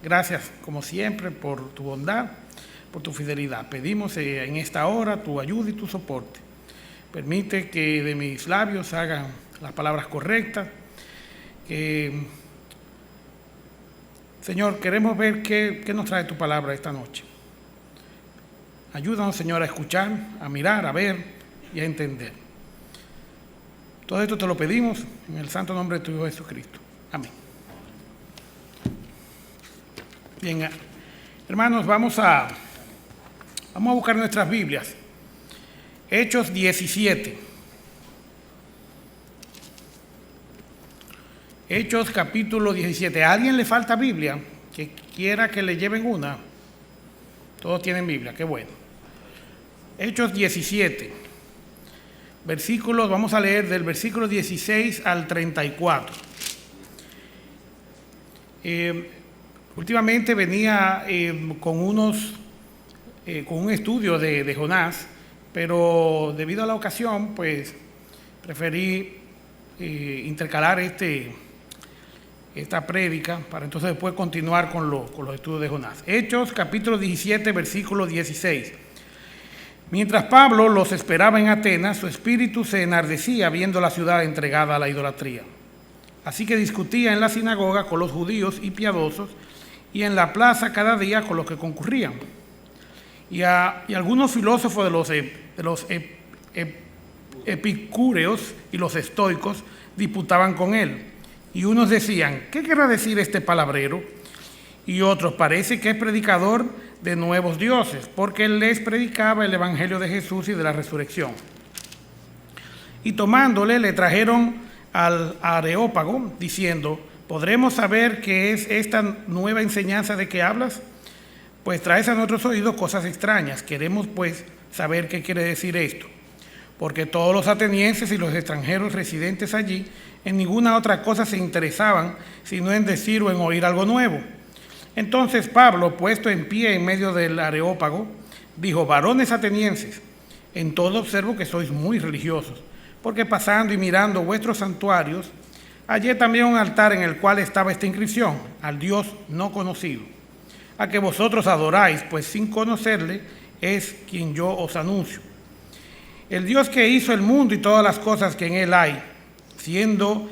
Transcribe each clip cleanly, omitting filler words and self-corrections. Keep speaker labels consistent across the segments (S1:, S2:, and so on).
S1: Gracias, como siempre, por tu bondad, por tu fidelidad. Pedimos en esta hora tu ayuda y tu soporte. Permite que de mis labios hagan las palabras correctas. Señor, queremos ver qué nos trae tu palabra esta noche. Ayúdanos, Señor, a escuchar, a mirar, a ver y a entender. Todo esto te lo pedimos en el santo nombre de tu Hijo Jesucristo. Amén. Bien, hermanos, vamos a buscar nuestras Biblias. Hechos 17. Hechos capítulo 17. ¿A alguien le falta Biblia? Que quiera que le lleven una. Todos tienen Biblia, qué bueno. Hechos 17. Versículos, vamos a leer del versículo 16 al 34. Últimamente venía con un estudio de Jonás, pero debido a la ocasión, pues preferí intercalar esta prédica para entonces después continuar con los estudios de Jonás. Hechos capítulo 17, versículo 16. Mientras Pablo los esperaba en Atenas, su espíritu se enardecía viendo la ciudad entregada a la idolatría. Así que discutía en la sinagoga con los judíos y piadosos, y en la plaza cada día con los que concurrían. Y algunos filósofos de los epicúreos y los estoicos disputaban con él. Y unos decían, ¿qué querrá decir este palabrero? Y otros, parece que es predicador de nuevos dioses, porque él les predicaba el evangelio de Jesús y de la resurrección. Y tomándole, le trajeron al Areópago, diciendo, ¿podremos saber qué es esta nueva enseñanza de que hablas? Pues traes a nuestros oídos cosas extrañas. Queremos, pues, saber qué quiere decir esto. Porque todos los atenienses y los extranjeros residentes allí en ninguna otra cosa se interesaban, sino en decir o en oír algo nuevo. Entonces Pablo, puesto en pie en medio del Areópago, dijo, varones atenienses, en todo observo que sois muy religiosos, porque pasando y mirando vuestros santuarios, hallé también un altar en el cual estaba esta inscripción, al Dios no conocido, a que vosotros adoráis, pues sin conocerle es quien yo os anuncio. El Dios que hizo el mundo y todas las cosas que en él hay, siendo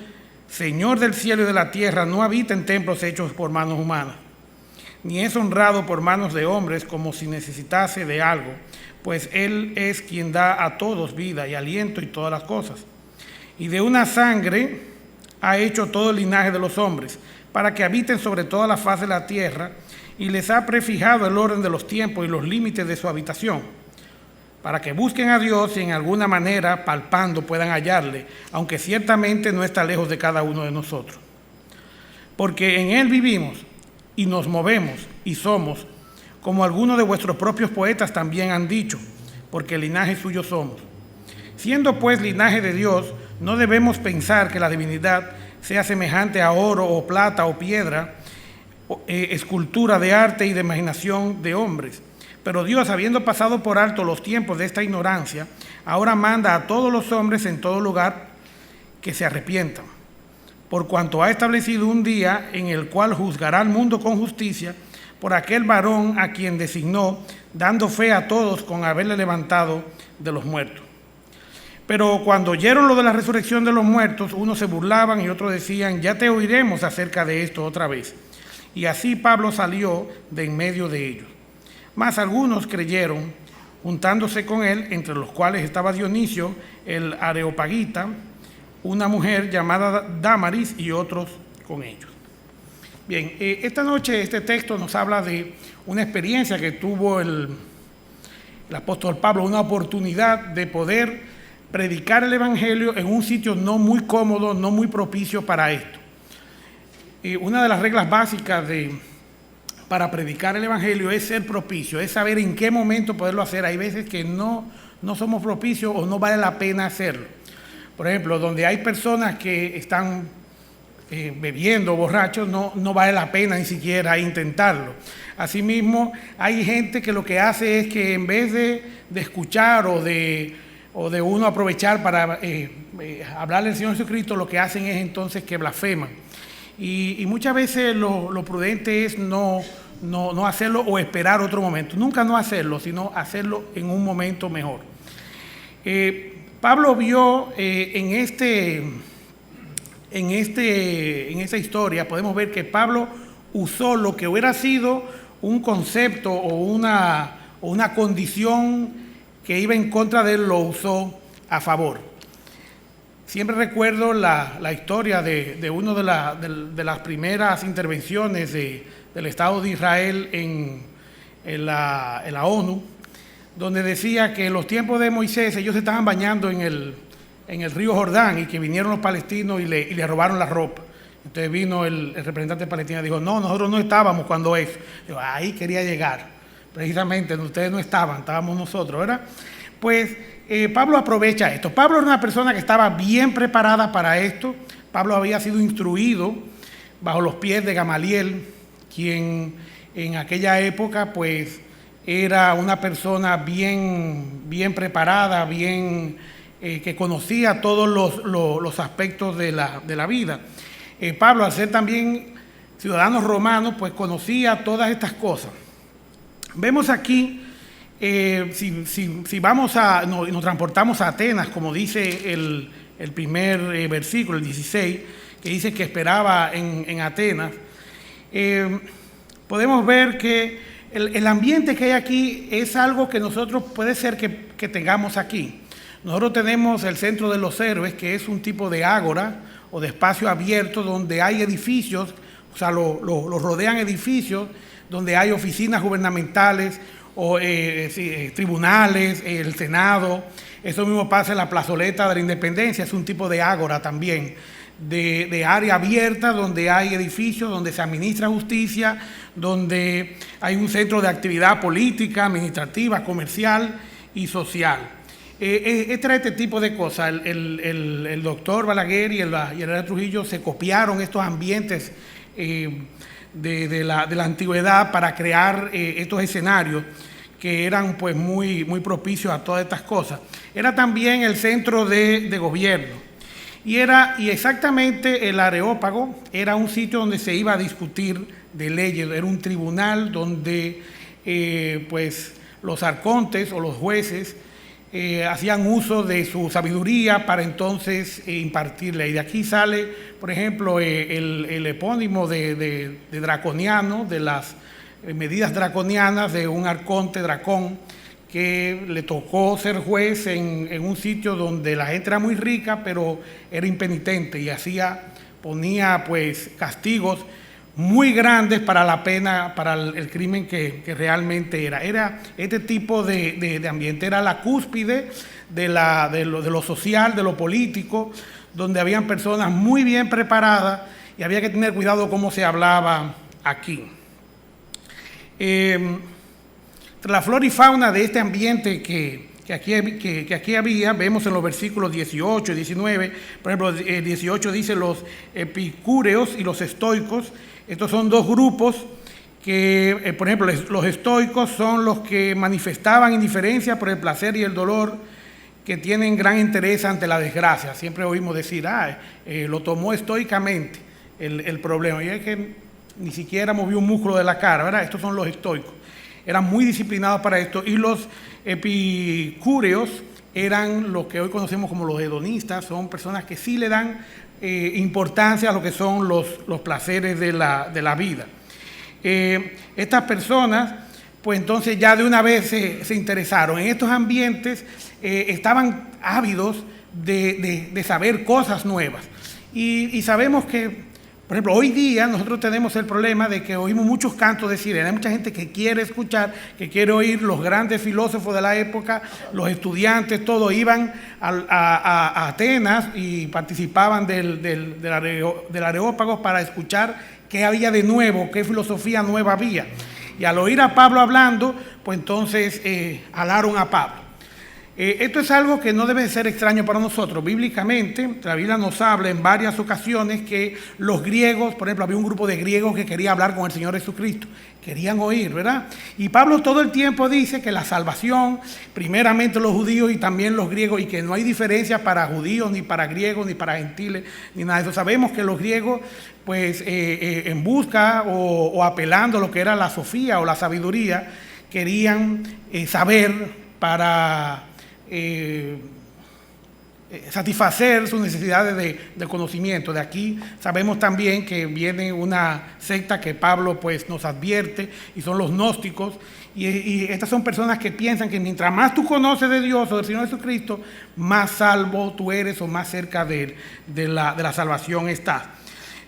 S1: Señor del cielo y de la tierra, no habita en templos hechos por manos humanas, ni es honrado por manos de hombres como si necesitase de algo, pues él es quien da a todos vida y aliento y todas las cosas. Y de una sangre ha hecho todo el linaje de los hombres, para que habiten sobre toda la faz de la tierra, y les ha prefijado el orden de los tiempos y los límites de su habitación, para que busquen a Dios y en alguna manera, palpando, puedan hallarle, aunque ciertamente no está lejos de cada uno de nosotros. Porque en él vivimos y nos movemos y somos, como algunos de vuestros propios poetas también han dicho, porque linaje suyo somos. Siendo pues linaje de Dios, no debemos pensar que la divinidad sea semejante a oro o plata o piedra, escultura de arte y de imaginación de hombres. Pero Dios, habiendo pasado por alto los tiempos de esta ignorancia, ahora manda a todos los hombres en todo lugar que se arrepientan, por cuanto ha establecido un día en el cual juzgará al mundo con justicia por aquel varón a quien designó, dando fe a todos con haberle levantado de los muertos. Pero cuando oyeron lo de la resurrección de los muertos, unos se burlaban y otros decían, ya te oiremos acerca de esto otra vez. Y así Pablo salió de en medio de ellos. Mas algunos creyeron, juntándose con él, entre los cuales estaba Dionisio, el Areopagita, una mujer llamada Dámaris y otros con ellos. Bien, esta noche este texto nos habla de una experiencia que tuvo el apóstol Pablo, una oportunidad de poder predicar el evangelio en un sitio no muy cómodo, no muy propicio para esto. Una de las reglas básicas para predicar el evangelio es ser propicio, es saber en qué momento poderlo hacer. Hay veces que no somos propicios o no vale la pena hacerlo. Por ejemplo, donde hay personas que están bebiendo, borrachos, no vale la pena ni siquiera intentarlo. Asimismo, hay gente que lo que hace es que en vez de escuchar o de uno aprovechar para hablarle al Señor Jesucristo, lo que hacen es entonces que blasfeman. y muchas veces lo prudente es no hacerlo o esperar otro momento. Nunca no hacerlo, sino hacerlo en un momento mejor. Pablo vio en esta historia, podemos ver que Pablo usó lo que hubiera sido un concepto o una condición que iba en contra de él, lo usó a favor. Siempre recuerdo la historia de una de las primeras intervenciones del Estado de Israel en la ONU, donde decía que en los tiempos de Moisés ellos se estaban bañando en el río Jordán y que vinieron los palestinos y le robaron la ropa. Entonces vino el representante palestino y dijo, no, nosotros no estábamos cuando eso. Digo, ahí quería llegar, precisamente, ustedes no estaban, estábamos nosotros, ¿verdad? Pues Pablo aprovecha esto. Pablo era una persona que estaba bien preparada para esto. Pablo había sido instruido bajo los pies de Gamaliel, quien en aquella época pues era una persona bien preparada, que conocía todos los aspectos de la vida. Pablo, al ser también ciudadano romano, pues conocía todas estas cosas. Vemos aquí, si vamos nos transportamos a Atenas, como dice el primer versículo, el 16, que dice que esperaba en Atenas, podemos ver que el ambiente que hay aquí es algo que nosotros puede ser que tengamos aquí. Nosotros tenemos el Centro de los Héroes, que es un tipo de ágora o de espacio abierto donde hay edificios, o sea, lo rodean edificios donde hay oficinas gubernamentales o tribunales, el Senado. Eso mismo pasa en la plazoleta de la Independencia, es un tipo de ágora también, de área abierta donde hay edificios, donde se administra justicia, donde hay un centro de actividad política, administrativa, comercial y social. Este tipo de cosas, el doctor Balaguer y el general Trujillo se copiaron estos ambientes de la antigüedad para crear estos escenarios que eran pues muy propicios a todas estas cosas. Era también el centro de gobierno y exactamente el Areópago era un sitio donde se iba a discutir de leyes, era un tribunal donde pues los arcontes o los jueces hacían uso de su sabiduría para entonces impartir ley. De aquí sale, por ejemplo, el epónimo de draconiano, de las medidas draconianas de un arconte dracón que le tocó ser juez en un sitio donde la gente era muy rica, pero era impenitente y ponía pues castigos muy grandes para la pena, para el crimen que realmente era. Era este tipo de ambiente, era la cúspide de lo social, de lo político, donde habían personas muy bien preparadas y había que tener cuidado cómo se hablaba aquí. La flora y fauna de este ambiente que aquí había, vemos en los versículos 18 y 19, por ejemplo, el 18 dice los epicúreos y los estoicos. Estos son dos grupos que, por ejemplo, los estoicos son los que manifestaban indiferencia por el placer y el dolor, que tienen gran interés ante la desgracia. Siempre oímos decir, lo tomó estoicamente el problema, y es que ni siquiera movió un músculo de la cara, ¿verdad? Estos son los estoicos. Eran muy disciplinados para esto, y los epicúreos eran los que hoy conocemos como los hedonistas, son personas que sí le dan importancia a lo que son los placeres de la vida. Estas personas, pues entonces ya de una vez se interesaron. En estos ambientes estaban ávidos de saber cosas nuevas. Y sabemos que, por ejemplo, hoy día nosotros tenemos el problema de que oímos muchos cantos de sirena. Hay mucha gente que quiere escuchar, que quiere oír. Los grandes filósofos de la época, los estudiantes, todos iban a Atenas y participaban del Areópago para escuchar qué había de nuevo, qué filosofía nueva había. Y al oír a Pablo hablando, pues entonces alaron a Pablo. Esto es algo que no debe ser extraño para nosotros. Bíblicamente, la Biblia nos habla en varias ocasiones que los griegos, por ejemplo, había un grupo de griegos que quería hablar con el Señor Jesucristo, querían oír, ¿verdad? Y Pablo todo el tiempo dice que la salvación, primeramente los judíos y también los griegos, y que no hay diferencia para judíos, ni para griegos, ni para gentiles, ni nada de eso. Sabemos que los griegos pues en busca o apelando a lo que era la sofía o la sabiduría, querían saber para satisfacer sus necesidades de conocimiento. De aquí sabemos también que viene una secta que Pablo pues nos advierte, y son los gnósticos, y estas son personas que piensan que mientras más tú conoces de Dios o del Señor Jesucristo, más salvo tú eres o más cerca de la salvación estás.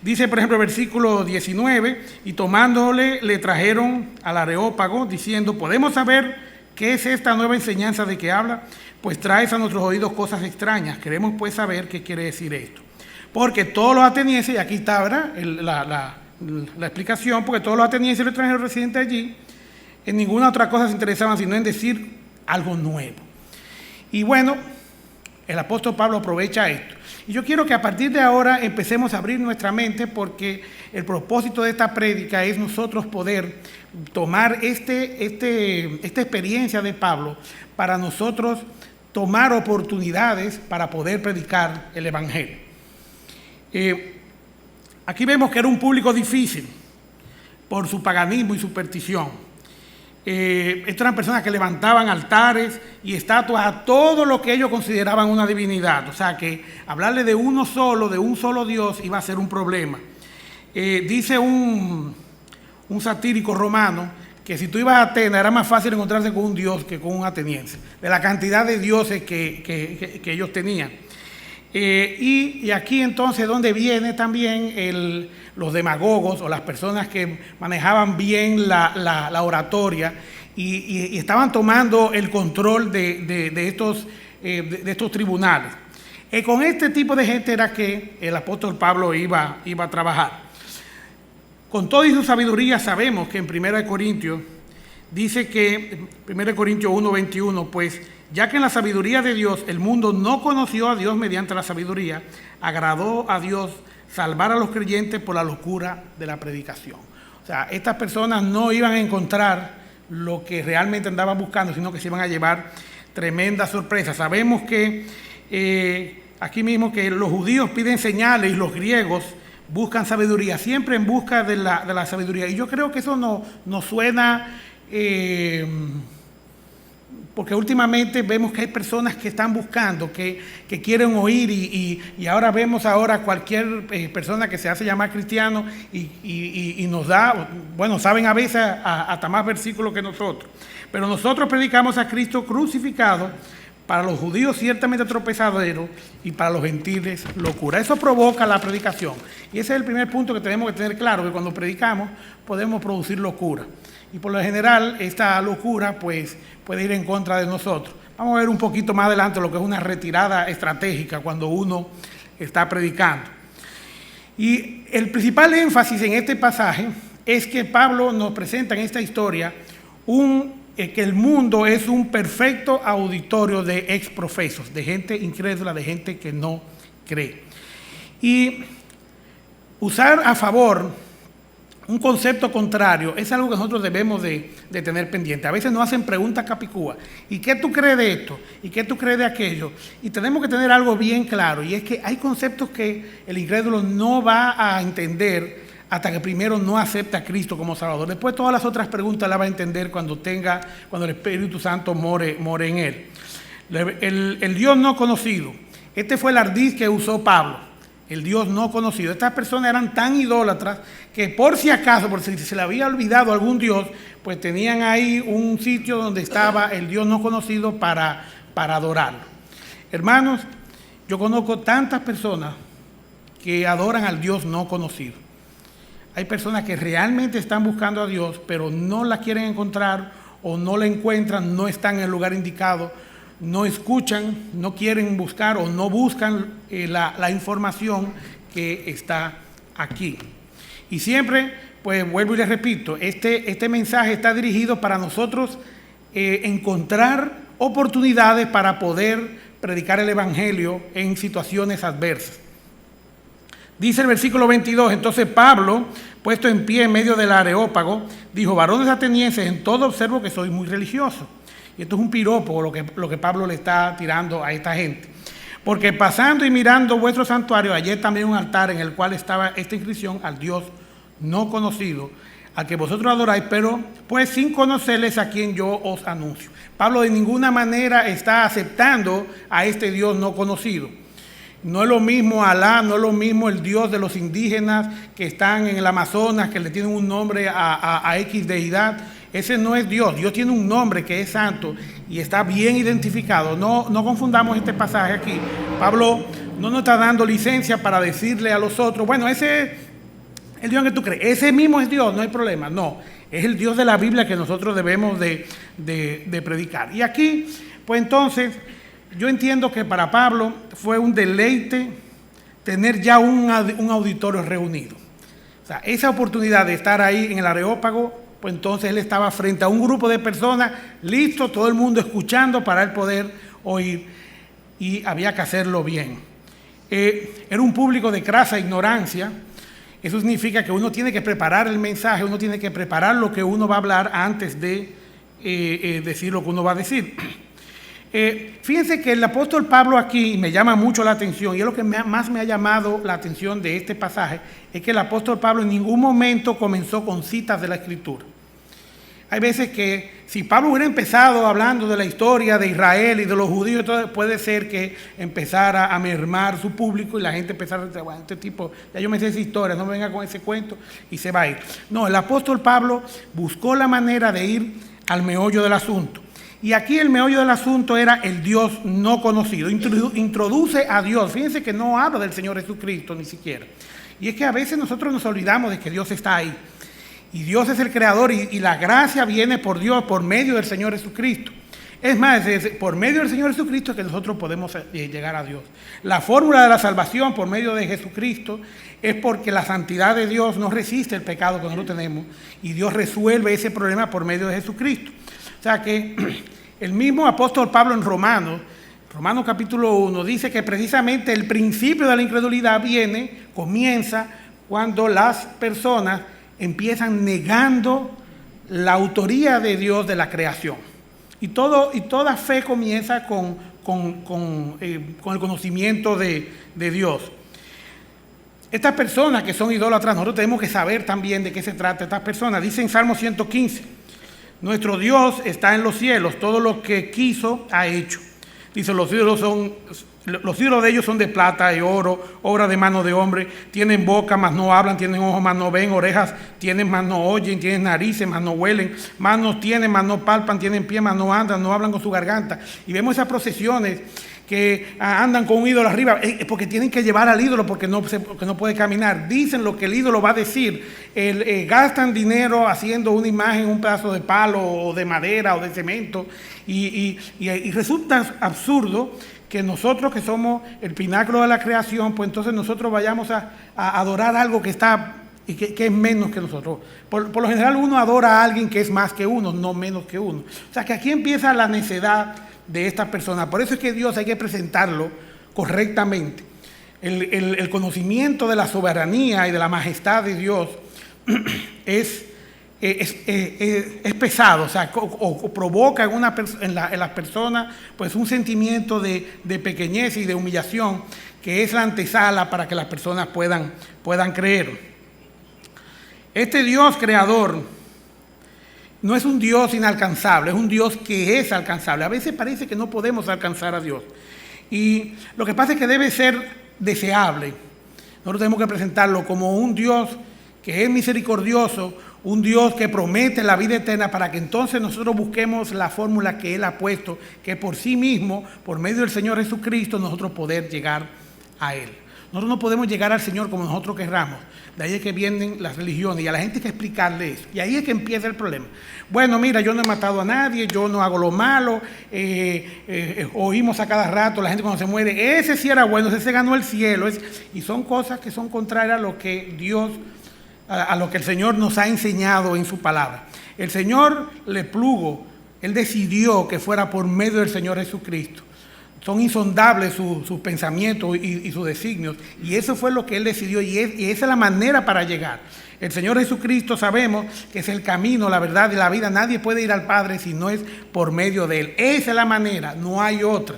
S1: Dice, por ejemplo, el versículo 19, y tomándole le trajeron al Areópago, diciendo, ¿podemos saber qué es esta nueva enseñanza de que habla? Pues traes a nuestros oídos cosas extrañas. Queremos pues saber qué quiere decir esto. Porque todos los atenienses, y aquí está, ¿verdad?, la explicación, porque todos los atenienses y los extranjeros residentes allí, en ninguna otra cosa se interesaban sino en decir algo nuevo. Y bueno, el apóstol Pablo aprovecha esto. Y yo quiero que a partir de ahora empecemos a abrir nuestra mente, porque el propósito de esta prédica es nosotros poder tomar esta experiencia de Pablo para nosotros tomar oportunidades para poder predicar el Evangelio. Aquí vemos que era un público difícil por su paganismo y superstición. Estas eran personas que levantaban altares y estatuas a todo lo que ellos consideraban una divinidad. O sea que hablarle de un solo Dios iba a ser un problema. Dice un satírico romano que si tú ibas a Atenas era más fácil encontrarse con un dios que con un ateniense, de la cantidad de dioses que ellos tenían. Y aquí entonces donde viene también los demagogos o las personas que manejaban bien la oratoria y estaban tomando el control de estos tribunales. Con este tipo de gente era que el apóstol Pablo iba a trabajar. Con toda su sabiduría sabemos que en 1 Corintios dice que, 1 Corintios 1:21, pues ya que en la sabiduría de Dios el mundo no conoció a Dios mediante la sabiduría, agradó a Dios salvar a los creyentes por la locura de la predicación. O sea, estas personas no iban a encontrar lo que realmente andaban buscando, sino que se iban a llevar tremendas sorpresas. Sabemos que aquí mismo que los judíos piden señales y los griegos buscan sabiduría, siempre en busca de la sabiduría. Y yo creo que eso nos suena, porque últimamente vemos que hay personas que están buscando, que quieren oír, y ahora vemos cualquier persona que se hace llamar cristiano y nos da, bueno, saben a veces hasta más versículos que nosotros. Pero nosotros predicamos a Cristo crucificado, para los judíos ciertamente tropezadero y para los gentiles locura. Eso provoca la predicación. Y ese es el primer punto que tenemos que tener claro, que cuando predicamos podemos producir locura. Y por lo general esta locura pues puede ir en contra de nosotros. Vamos a ver un poquito más adelante lo que es una retirada estratégica cuando uno está predicando. Y el principal énfasis en este pasaje es que Pablo nos presenta en esta historia que el mundo es un perfecto auditorio de exprofesos, de gente incrédula, de gente que no cree. Y usar a favor un concepto contrario es algo que nosotros debemos de tener pendiente. A veces nos hacen preguntas capicúas. ¿Y qué tú crees de esto? ¿Y qué tú crees de aquello? Y tenemos que tener algo bien claro, y es que hay conceptos que el incrédulo no va a entender hasta que primero no acepta a Cristo como Salvador. Después todas las otras preguntas las va a entender cuando el Espíritu Santo more en él. El Dios no conocido. Este fue el ardid que usó Pablo. El Dios no conocido. Estas personas eran tan idólatras que por si acaso, por si se le había olvidado algún Dios, pues tenían ahí un sitio donde estaba el Dios no conocido para adorarlo. Hermanos, yo conozco tantas personas que adoran al Dios no conocido. Hay personas que realmente están buscando a Dios, pero no la quieren encontrar o no la encuentran, no están en el lugar indicado, no escuchan, no quieren buscar o no buscan la información que está aquí. Y siempre, pues vuelvo y les repito, este mensaje está dirigido para nosotros encontrar oportunidades para poder predicar el Evangelio en situaciones adversas. Dice el versículo 22, entonces Pablo, puesto en pie en medio del Areópago, dijo, varones atenienses, en todo observo que sois muy religiosos. Y esto es un piropo lo que Pablo le está tirando a esta gente. Porque pasando y mirando vuestro santuario, hallé también un altar en el cual estaba esta inscripción: al Dios no conocido, al que vosotros adoráis, pero pues sin conocerles, a quien yo os anuncio. Pablo de ninguna manera está aceptando a este Dios no conocido. No es lo mismo Alá, no es lo mismo el Dios de los indígenas que están en el Amazonas, que le tienen un nombre a X deidad. Ese no es Dios. Dios tiene un nombre que es santo y está bien identificado. No confundamos este pasaje aquí. Pablo no nos está dando licencia para decirle a los otros, bueno, ese es el Dios que tú crees, ese mismo es Dios, no hay problema. No, es el Dios de la Biblia que nosotros debemos de predicar. Y aquí, pues entonces, yo entiendo que para Pablo fue un deleite tener ya un auditorio reunido. O sea, esa oportunidad de estar ahí en el Areópago, pues entonces él estaba frente a un grupo de personas, listo, todo el mundo escuchando para él poder oír, y había que hacerlo bien. Era un público de crasa ignorancia. Eso significa que uno tiene que preparar el mensaje, uno tiene que preparar lo que uno va a hablar antes de decir lo que uno va a decir. Fíjense que el apóstol Pablo aquí me llama mucho la atención, y es lo que más me ha llamado la atención de este pasaje, es que el apóstol Pablo en ningún momento comenzó con citas de la Escritura. Hay veces que si Pablo hubiera empezado hablando de la historia de Israel y de los judíos, entonces puede ser que empezara a mermar su público y la gente empezara a decir, bueno, este tipo, ya yo me sé esa historia, no me venga con ese cuento, y se va a ir. No, el apóstol Pablo buscó la manera de ir al meollo del asunto. Y aquí el meollo del asunto era el Dios no conocido. Introduce a Dios. Fíjense que no habla del Señor Jesucristo ni siquiera. Y es que a veces nosotros nos olvidamos de que Dios está ahí. Y Dios es el creador, y la gracia viene por Dios, por medio del Señor Jesucristo. Es más, es por medio del Señor Jesucristo que nosotros podemos llegar a Dios. La fórmula de la salvación por medio de Jesucristo es porque la santidad de Dios no resiste el pecado que nosotros tenemos, y Dios resuelve ese problema por medio de Jesucristo. O sea que el mismo apóstol Pablo en Romanos capítulo 1, dice que precisamente el principio de la incredulidad comienza cuando las personas empiezan negando la autoría de Dios de la creación. Y toda fe comienza con el conocimiento de Dios. Estas personas que son idólatras, nosotros tenemos que saber también de qué se trata estas personas. Dice en Salmo 115, nuestro Dios está en los cielos, todo lo que quiso ha hecho. Dice, los ídolos de ellos son de plata y oro, obra de mano de hombre. Tienen boca, mas no hablan; tienen ojos, mas no ven; orejas tienen, mas no oyen; tienen narices, mas no huelen; manos tienen, mas no palpan; tienen pie, mas no andan; no hablan con su garganta. Y vemos esas procesiones que andan con un ídolo arriba, porque tienen que llevar al ídolo porque no puede caminar. Dicen lo que el ídolo va a decir. Gastan dinero haciendo una imagen, un pedazo de palo o de madera o de cemento, y resulta absurdo que nosotros, que somos el pináculo de la creación, pues entonces nosotros vayamos a adorar algo que está y que es menos que nosotros. Por lo general uno adora a alguien que es más que uno, no menos que uno. O sea que aquí empieza la necedad de esta persona. Por eso es que Dios hay que presentarlo correctamente. El conocimiento de la soberanía y de la majestad de Dios es pesado, o sea, o provoca en las personas pues un sentimiento de pequeñez y de humillación, que es la antesala para que las personas puedan creer. Este Dios creador no es un Dios inalcanzable, es un Dios que es alcanzable. A veces parece que no podemos alcanzar a Dios. Y lo que pasa es que debe ser deseable. Nosotros tenemos que presentarlo como un Dios que es misericordioso, un Dios que promete la vida eterna, para que entonces nosotros busquemos la fórmula que Él ha puesto, que por sí mismo, por medio del Señor Jesucristo, nosotros poder llegar a Él. Nosotros no podemos llegar al Señor como nosotros querramos. De ahí es que vienen las religiones, y a la gente hay que explicarle eso. Y ahí es que empieza el problema. Bueno, mira, yo no he matado a nadie, yo no hago lo malo, oímos a cada rato la gente cuando se muere, ese sí era bueno, ese se ganó el cielo. Y son cosas que son contrarias a lo que Dios, a lo que el Señor nos ha enseñado en su palabra. El Señor le plugo, Él decidió que fuera por medio del Señor Jesucristo. Son insondables sus pensamientos y sus designios, y eso fue lo que Él decidió, y esa es la manera para llegar. El Señor Jesucristo sabemos que es el camino, la verdad y la vida. Nadie puede ir al Padre si no es por medio de Él. Esa es la manera, no hay otra.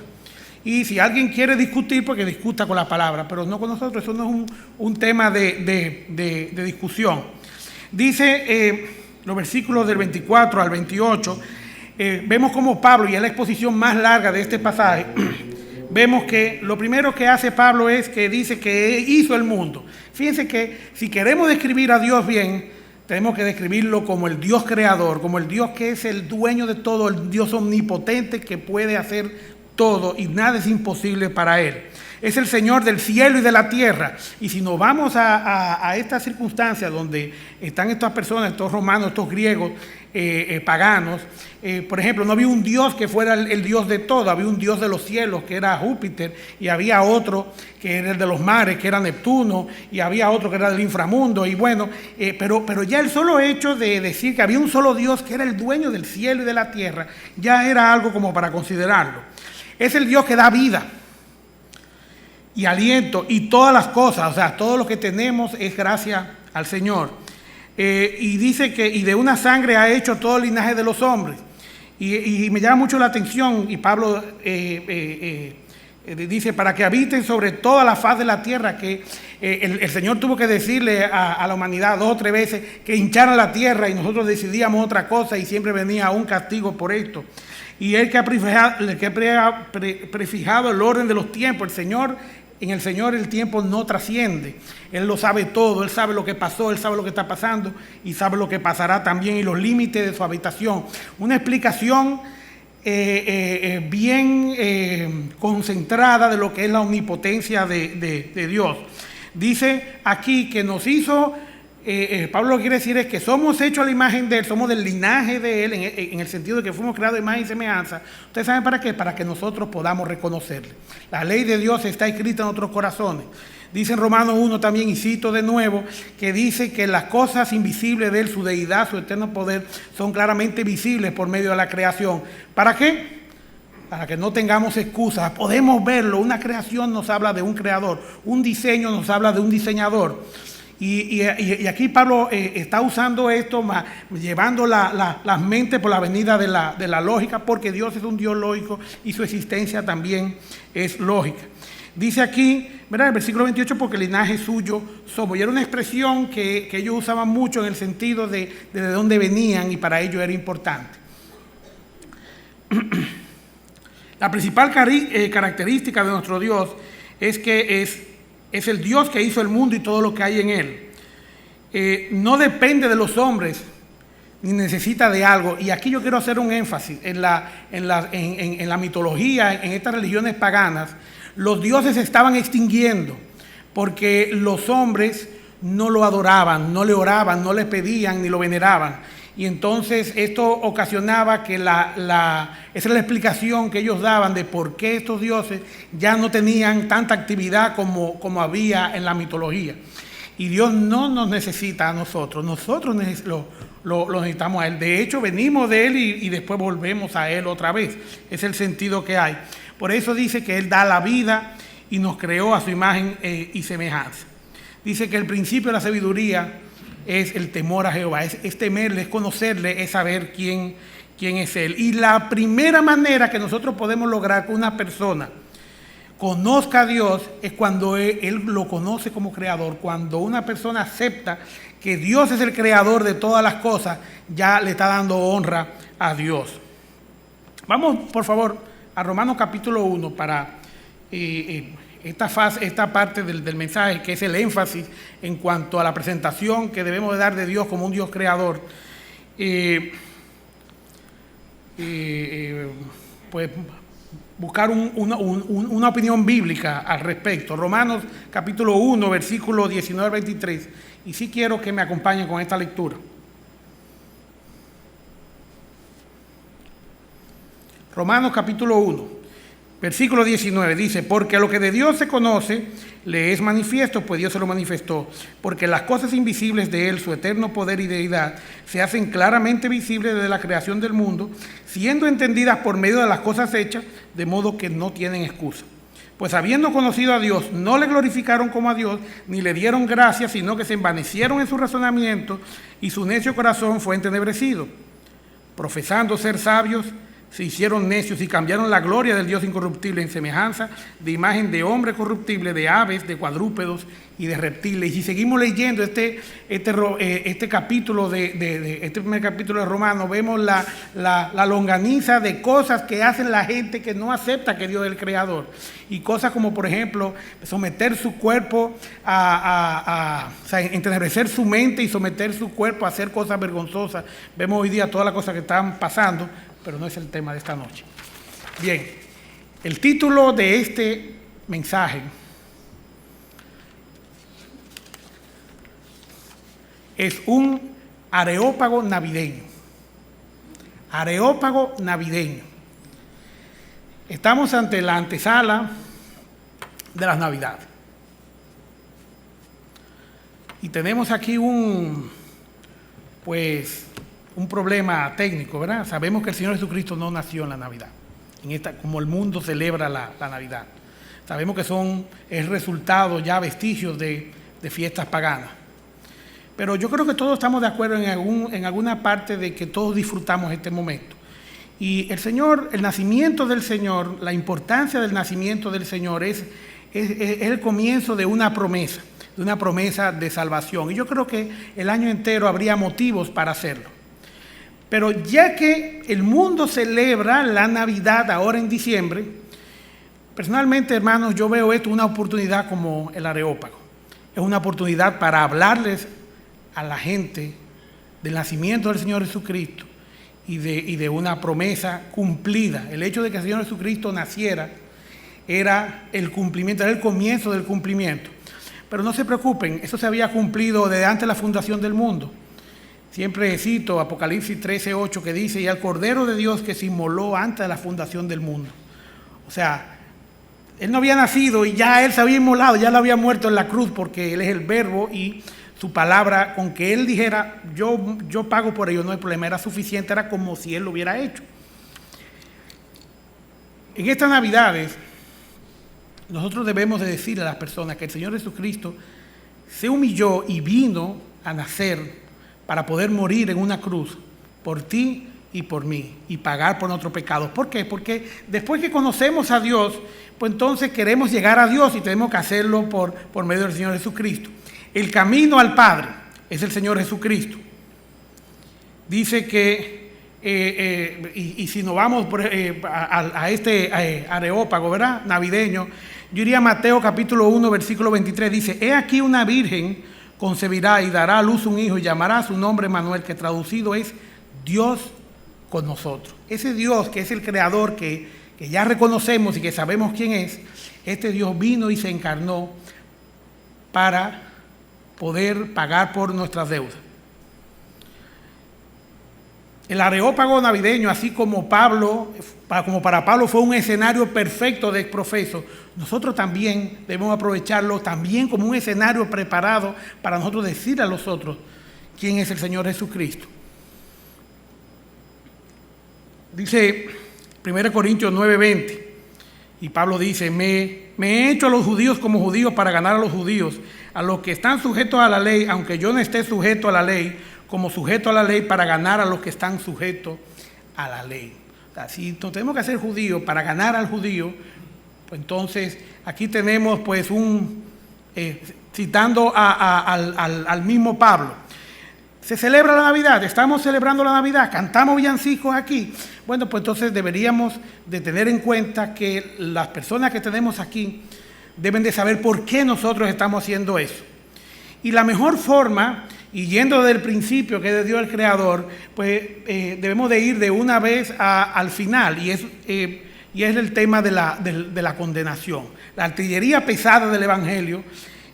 S1: y si alguien quiere discutir, pues que discuta con la palabra, pero no con nosotros. Eso no es un tema de discusión. Dice los versículos del 24 al 28, vemos como Pablo, y es la exposición más larga de este pasaje, vemos que lo primero que hace Pablo es que dice que hizo el mundo. Fíjense que si queremos describir a Dios bien, tenemos que describirlo como el Dios creador, como el Dios que es el dueño de todo, el Dios omnipotente que puede hacer todo y nada es imposible para Él. Es el Señor del cielo y de la tierra. Y si nos vamos a estas circunstancias donde están estas personas, estos romanos, estos griegos paganos, por ejemplo, no había un Dios que fuera el Dios de todo. Había un Dios de los cielos que era Júpiter, y había otro que era el de los mares, que era Neptuno, y había otro que era del inframundo. Y bueno, pero ya el solo hecho de decir que había un solo Dios que era el dueño del cielo y de la tierra, ya era algo como para considerarlo. Es el Dios que da vida y aliento y todas las cosas, o sea, todo lo que tenemos es gracias al Señor. Y dice que y de una sangre ha hecho todo el linaje de los hombres. Y me llama mucho la atención, y Pablo dice, para que habiten sobre toda la faz de la tierra, que el Señor tuvo que decirle a la humanidad 2 o 3 veces que hincharan la tierra, y nosotros decidíamos otra cosa y siempre venía un castigo por esto. Y Él que ha prefijado el orden de los tiempos, en el Señor el tiempo no trasciende. Él lo sabe todo, Él sabe lo que pasó, Él sabe lo que está pasando y sabe lo que pasará también y los límites de su habitación. Una explicación bien concentrada de lo que es la omnipotencia de Dios. Dice aquí que nos hizo... Pablo lo que quiere decir es que somos hechos a la imagen de Él, somos del linaje de Él, en el sentido de que fuimos creados a imagen y semejanza. ¿Ustedes saben para qué? Para que nosotros podamos reconocerle. La ley de Dios está escrita en nuestros corazones. Dice en Romanos 1 también, y cito de nuevo, que dice que las cosas invisibles de Él, su deidad, su eterno poder, son claramente visibles por medio de la creación. ¿Para qué? Para que no tengamos excusas. Podemos verlo. Una creación nos habla de un creador, un diseño nos habla de un diseñador. Y aquí Pablo está usando esto, llevando las mentes por la avenida de la lógica, porque Dios es un Dios lógico y su existencia también es lógica. Dice aquí, ¿verdad? El versículo 28, porque el linaje suyo somos. Y era una expresión que ellos usaban mucho en el sentido de dónde venían, y para ellos era importante. La principal característica de nuestro Dios es que es el Dios que hizo el mundo y todo lo que hay en él. No depende de los hombres ni necesita de algo. Y aquí yo quiero hacer un énfasis en la mitología, en estas religiones paganas. Los dioses se estaban extinguiendo porque los hombres no lo adoraban, no le oraban, no le pedían ni lo veneraban. Y entonces esto ocasionaba que esa es la explicación que ellos daban de por qué estos dioses ya no tenían tanta actividad como había en la mitología. Y Dios no nos necesita a nosotros lo necesitamos a Él. De hecho, venimos de Él y después volvemos a Él otra vez. Es el sentido que hay. Por eso dice que Él da la vida y nos creó a su imagen y semejanza. Dice que el principio de la sabiduría es el temor a Jehová, es temerle, es conocerle, es saber quién es Él. Y la primera manera que nosotros podemos lograr que una persona conozca a Dios es cuando él lo conoce como creador. Cuando una persona acepta que Dios es el creador de todas las cosas, ya le está dando honra a Dios. Vamos, por favor, a Romanos capítulo 1 para esta parte del mensaje, que es el énfasis en cuanto a la presentación que debemos de dar de Dios como un Dios creador. Pues buscar una opinión bíblica al respecto. Romanos capítulo 1, versículo 19 al 23. Y sí quiero que me acompañen con esta lectura. Romanos capítulo 1, versículo 19, dice: porque a lo que de Dios se conoce, le es manifiesto, pues Dios se lo manifestó. Porque las cosas invisibles de Él, su eterno poder y deidad, se hacen claramente visibles desde la creación del mundo, siendo entendidas por medio de las cosas hechas, de modo que no tienen excusa. Pues habiendo conocido a Dios, no le glorificaron como a Dios, ni le dieron gracias, sino que se envanecieron en su razonamiento, y su necio corazón fue entenebrecido. Profesando ser sabios, se hicieron necios y cambiaron la gloria del Dios incorruptible en semejanza de imagen de hombre corruptible, de aves, de cuadrúpedos y de reptiles. Y si seguimos leyendo este capítulo este primer capítulo de Romanos, vemos la longaniza de cosas que hacen la gente que no acepta que Dios es el creador. Y cosas como, por ejemplo, someter su cuerpo o sea, entenebrecer su mente y someter su cuerpo a hacer cosas vergonzosas. Vemos hoy día todas las cosas que están pasando, pero no es el tema de esta noche. Bien, el título de este mensaje es un areópago navideño. Areópago navideño. Estamos ante la antesala de las Navidades. Y tenemos aquí un problema técnico, ¿verdad? Sabemos que el Señor Jesucristo no nació en la Navidad, como el mundo celebra la Navidad. Sabemos que es resultado, ya vestigios de fiestas paganas. Pero yo creo que todos estamos de acuerdo en alguna parte de que todos disfrutamos este momento. Y el nacimiento del Señor, la importancia del nacimiento del Señor es el comienzo de una promesa de salvación. Y yo creo que el año entero habría motivos para hacerlo. Pero ya que el mundo celebra la Navidad ahora en diciembre, personalmente, hermanos, yo veo esto una oportunidad como el Areópago. Es una oportunidad para hablarles a la gente del nacimiento del Señor Jesucristo y de una promesa cumplida. El hecho de que el Señor Jesucristo naciera era el cumplimiento, era el comienzo del cumplimiento. Pero no se preocupen, eso se había cumplido desde antes de la fundación del mundo. Siempre cito Apocalipsis 13:8 que dice: y al Cordero de Dios que se inmoló antes de la fundación del mundo. O sea, Él no había nacido y ya Él se había inmolado, ya Él había muerto en la cruz, porque Él es el Verbo y su palabra, con que Él dijera yo pago por ello, no hay problema, era suficiente, era como si Él lo hubiera hecho. En estas Navidades nosotros debemos de decirle a las personas que el Señor Jesucristo se humilló y vino a nacer para poder morir en una cruz por ti y por mí y pagar por nuestros pecados. ¿Por qué? Porque después que conocemos a Dios, pues entonces queremos llegar a Dios y tenemos que hacerlo por medio del Señor Jesucristo. El camino al Padre es el Señor Jesucristo. Dice que, y si nos vamos a este areópago, ¿verdad?, navideño, yo iría a Mateo capítulo 1, versículo 23, dice: he aquí una virgen concebirá y dará a luz un hijo y llamará su nombre Emmanuel, que traducido es Dios con nosotros. Ese Dios que es el creador, que ya reconocemos y que sabemos quién es, este Dios vino y se encarnó para poder pagar por nuestras deudas. El areópago navideño, así como para Pablo fue un escenario perfecto de exprofeso, nosotros también debemos aprovecharlo también como un escenario preparado para nosotros decir a los otros quién es el Señor Jesucristo. Dice 1 Corintios 9:20, y Pablo dice: me he hecho a los judíos como judíos para ganar a los judíos, a los que están sujetos a la ley, aunque yo no esté sujeto a la ley, como sujeto a la ley para ganar a los que están sujetos a la ley. O sea, si tenemos que ser judíos para ganar al judío, pues entonces aquí tenemos pues citando al mismo Pablo. Se celebra la Navidad, estamos celebrando la Navidad, cantamos villancicos aquí. Bueno, pues entonces deberíamos de tener en cuenta que las personas que tenemos aquí deben de saber por qué nosotros estamos haciendo eso. Y la mejor forma, y yendo desde el principio que es de Dios el Creador, pues debemos de ir de una vez al final, y es el tema de la condenación. La artillería pesada del Evangelio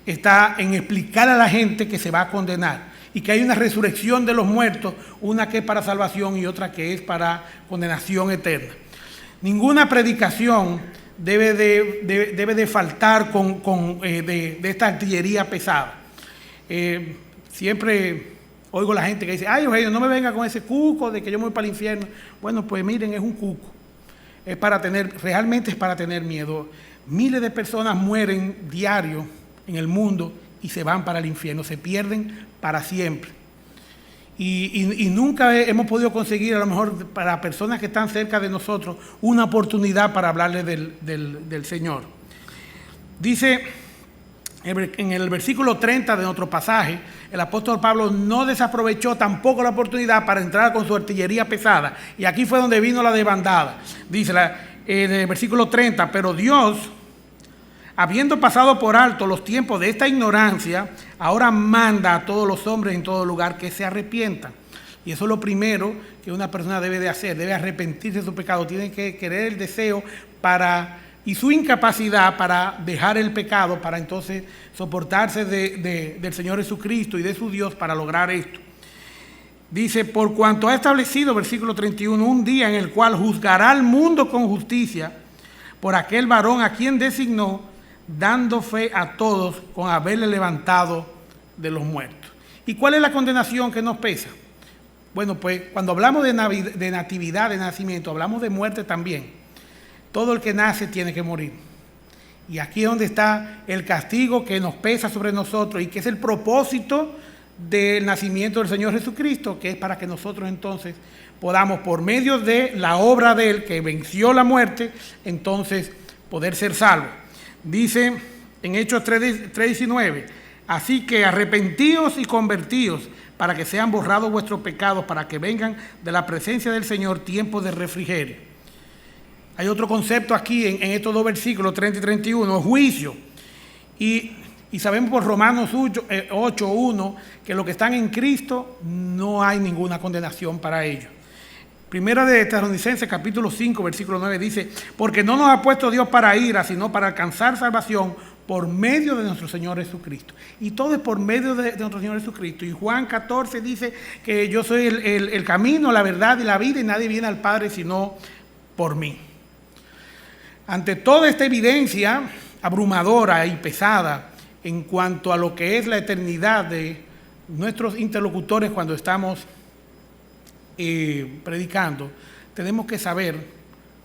S1: está en explicar a la gente que se va a condenar y que hay una resurrección de los muertos, una que es para salvación y otra que es para condenación eterna. Ninguna predicación debe de faltar de esta artillería pesada. Siempre oigo a la gente que dice: ay, Eugenio, no me venga con ese cuco de que yo me voy para el infierno. Bueno, pues miren, es un cuco. Realmente es para tener miedo. Miles de personas mueren diario en el mundo y se van para el infierno, se pierden para siempre. y nunca hemos podido conseguir, a lo mejor para personas que están cerca de nosotros, una oportunidad para hablarles del Señor. Dice en el versículo 30 de nuestro pasaje, el apóstol Pablo no desaprovechó tampoco la oportunidad para entrar con su artillería pesada. Y aquí fue donde vino la desbandada. Dice en el versículo 30, pero Dios, habiendo pasado por alto los tiempos de esta ignorancia, ahora manda a todos los hombres en todo lugar que se arrepientan. Y eso es lo primero que una persona debe de hacer, debe arrepentirse de su pecado, tiene que querer el deseo y su incapacidad para dejar el pecado, para entonces soportarse del Señor Jesucristo y de su Dios para lograr esto. Dice, por cuanto ha establecido, versículo 31, un día en el cual juzgará al mundo con justicia por aquel varón a quien designó, dando fe a todos con haberle levantado de los muertos. ¿Y cuál es la condenación que nos pesa? Bueno, pues cuando hablamos de natividad, de nacimiento, hablamos de muerte también. Todo el que nace tiene que morir. Y aquí es donde está el castigo que nos pesa sobre nosotros y que es el propósito del nacimiento del Señor Jesucristo, que es para que nosotros entonces podamos, por medio de la obra de Él, que venció la muerte, entonces poder ser salvos. Dice en Hechos 3:19, así que arrepentíos y convertíos para que sean borrados vuestros pecados, para que vengan de la presencia del Señor tiempos de refrigerio. Hay otro concepto aquí en estos dos versículos, 30 y 31, juicio. Y sabemos por Romanos 8:1 que los que están en Cristo no hay ninguna condenación para ellos. Primera de Tesalonicenses capítulo 5, versículo 9 dice, porque no nos ha puesto Dios para ira, sino para alcanzar salvación por medio de nuestro Señor Jesucristo. Y todo es por medio de nuestro Señor Jesucristo. Y Juan 14 dice que yo soy el camino, la verdad y la vida, y nadie viene al Padre sino por mí. Ante toda esta evidencia abrumadora y pesada en cuanto a lo que es la eternidad de nuestros interlocutores cuando estamos predicando, tenemos que saber,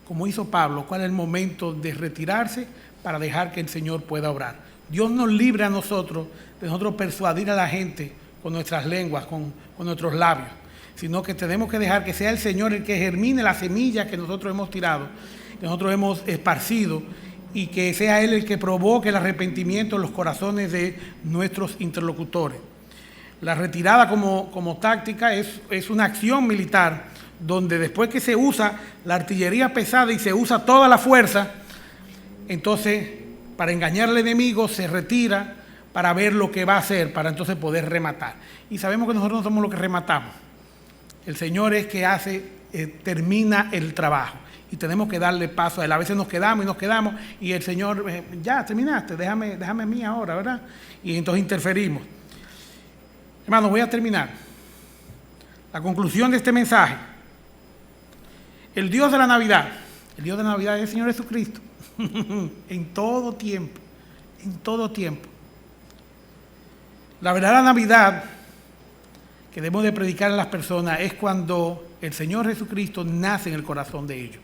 S1: como hizo Pablo, cuál es el momento de retirarse para dejar que el Señor pueda obrar. Dios nos libre a nosotros de nosotros persuadir a la gente con nuestras lenguas, con nuestros labios, sino que tenemos que dejar que sea el Señor el que germine la semilla que nosotros hemos tirado, que nosotros hemos esparcido, y que sea Él el que provoque el arrepentimiento en los corazones de nuestros interlocutores. La retirada como táctica es una acción militar donde después que se usa la artillería pesada y se usa toda la fuerza, entonces para engañar al enemigo se retira para ver lo que va a hacer, para entonces poder rematar. Y sabemos que nosotros no somos los que rematamos. El Señor es que termina el trabajo. Y tenemos que darle paso a Él. A veces nos quedamos y el Señor, ya terminaste, déjame a mí ahora, ¿verdad? Y entonces interferimos. Hermanos, voy a terminar. La conclusión de este mensaje. El Dios de la Navidad es el Señor Jesucristo. En todo tiempo. La verdadera Navidad que debemos de predicar a las personas es cuando el Señor Jesucristo nace en el corazón de ellos.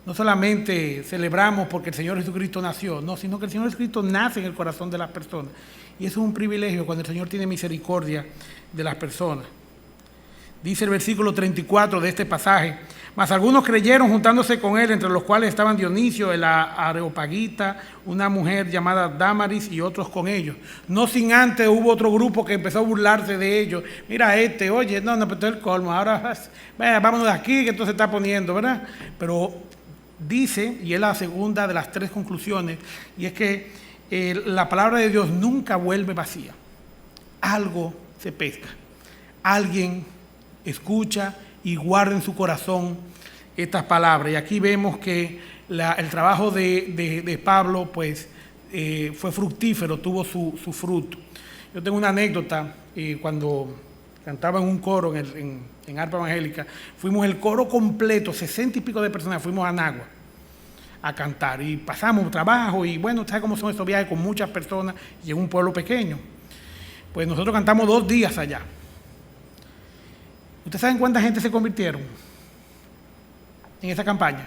S1: No solamente celebramos porque el Señor Jesucristo nació, no, sino que el Señor Jesucristo nace en el corazón de las personas. Y eso es un privilegio cuando el Señor tiene misericordia de las personas. Dice el versículo 34 de este pasaje, mas algunos creyeron juntándose con él, entre los cuales estaban Dionisio, el Areopagita, una mujer llamada Dámaris y otros con ellos. No sin antes hubo otro grupo que empezó a burlarse de ellos. Mira oye, no, pero el colmo, ahora vámonos de aquí que esto se está poniendo, ¿verdad? Pero dice, y es la segunda de las tres conclusiones, y es que la palabra de Dios nunca vuelve vacía. Algo se pesca. Alguien escucha y guarda en su corazón estas palabras. Y aquí vemos que el trabajo de Pablo pues fue fructífero, tuvo su fruto. Yo tengo una anécdota, cuando cantaba en un coro en arpa evangélica, fuimos el coro completo, 60 y pico de personas, fuimos a Nagua a cantar y pasamos trabajo y bueno, ¿sabes cómo son estos viajes con muchas personas y en un pueblo pequeño? Pues nosotros cantamos 2 días allá. ¿Ustedes saben cuánta gente se convirtieron en esa campaña?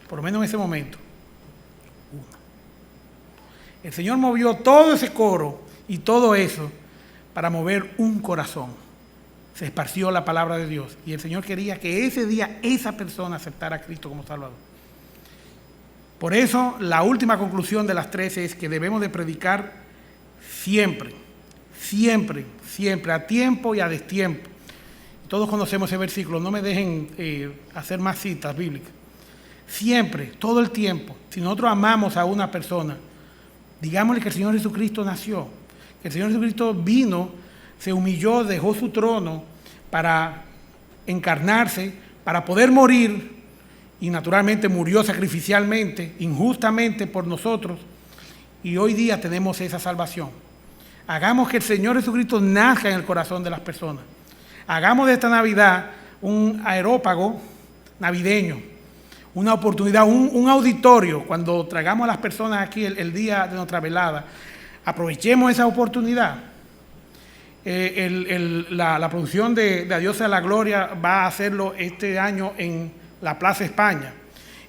S1: Por lo menos en ese momento. 1. El Señor movió todo ese coro y todo eso para mover un corazón. se esparció la palabra de Dios. Y el Señor quería que ese día esa persona aceptara a Cristo como Salvador. Por eso, la última conclusión de las 13 es que debemos de predicar siempre, siempre, siempre, a tiempo y a destiempo. Todos conocemos ese versículo, no me dejen hacer más citas bíblicas. Siempre, todo el tiempo, si nosotros amamos a una persona, digámosle que el Señor Jesucristo nació, que el Señor Jesucristo vino, se humilló, dejó su trono para encarnarse, para poder morir, y naturalmente murió sacrificialmente, injustamente por nosotros, y hoy día tenemos esa salvación. Hagamos que el Señor Jesucristo nazca en el corazón de las personas. Hagamos de esta Navidad un aerópago navideño, una oportunidad, un auditorio. Cuando traigamos a las personas aquí el día de nuestra velada, aprovechemos esa oportunidad. La producción de A Dios sea la gloria va a hacerlo este año en la Plaza España,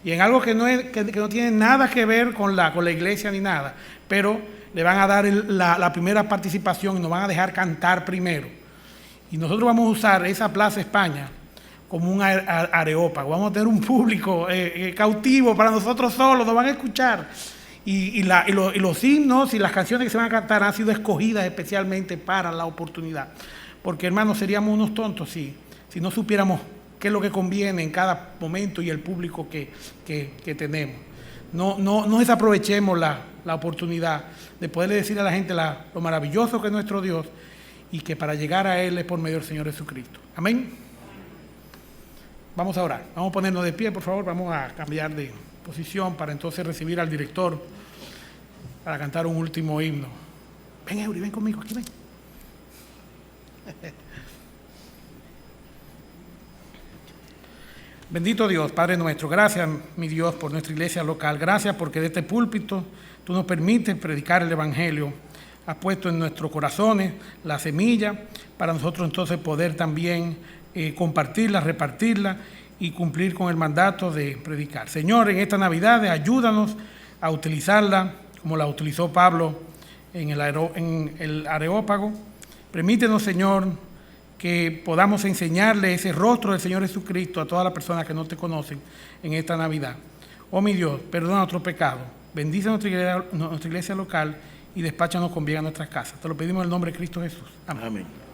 S1: y en algo que no tiene nada que ver con la iglesia ni nada, pero le van a dar la primera participación y nos van a dejar cantar primero. Y nosotros vamos a usar esa Plaza España como un areópago. Vamos a tener un público cautivo para nosotros solos, nos van a escuchar. Y los himnos y las canciones que se van a cantar han sido escogidas especialmente para la oportunidad. Porque, hermanos, seríamos unos tontos si no supiéramos qué es lo que conviene en cada momento y el público que tenemos. No desaprovechemos la oportunidad de poderle decir a la gente lo maravilloso que es nuestro Dios, y que para llegar a Él es por medio del Señor Jesucristo. Amén. Vamos a orar. Vamos a ponernos de pie, por favor. Vamos a cambiar de posición para entonces recibir al director para cantar un último himno. Ven, Eury, ven conmigo, aquí ven. Bendito Dios, Padre nuestro, gracias, mi Dios, por nuestra iglesia local. Gracias porque de este púlpito tú nos permites predicar el Evangelio. Has puesto en nuestros corazones la semilla para nosotros entonces poder también compartirla, repartirla y cumplir con el mandato de predicar. Señor, en esta Navidad ayúdanos a utilizarla como la utilizó Pablo en el Areópago. Permítenos, Señor, que podamos enseñarle ese rostro del Señor Jesucristo a todas las personas que no te conocen en esta Navidad. Oh mi Dios, perdona nuestro pecado, bendice nuestra iglesia local y despáchanos con bien a nuestras casas. Te lo pedimos en el nombre de Cristo Jesús. Amén. Amén.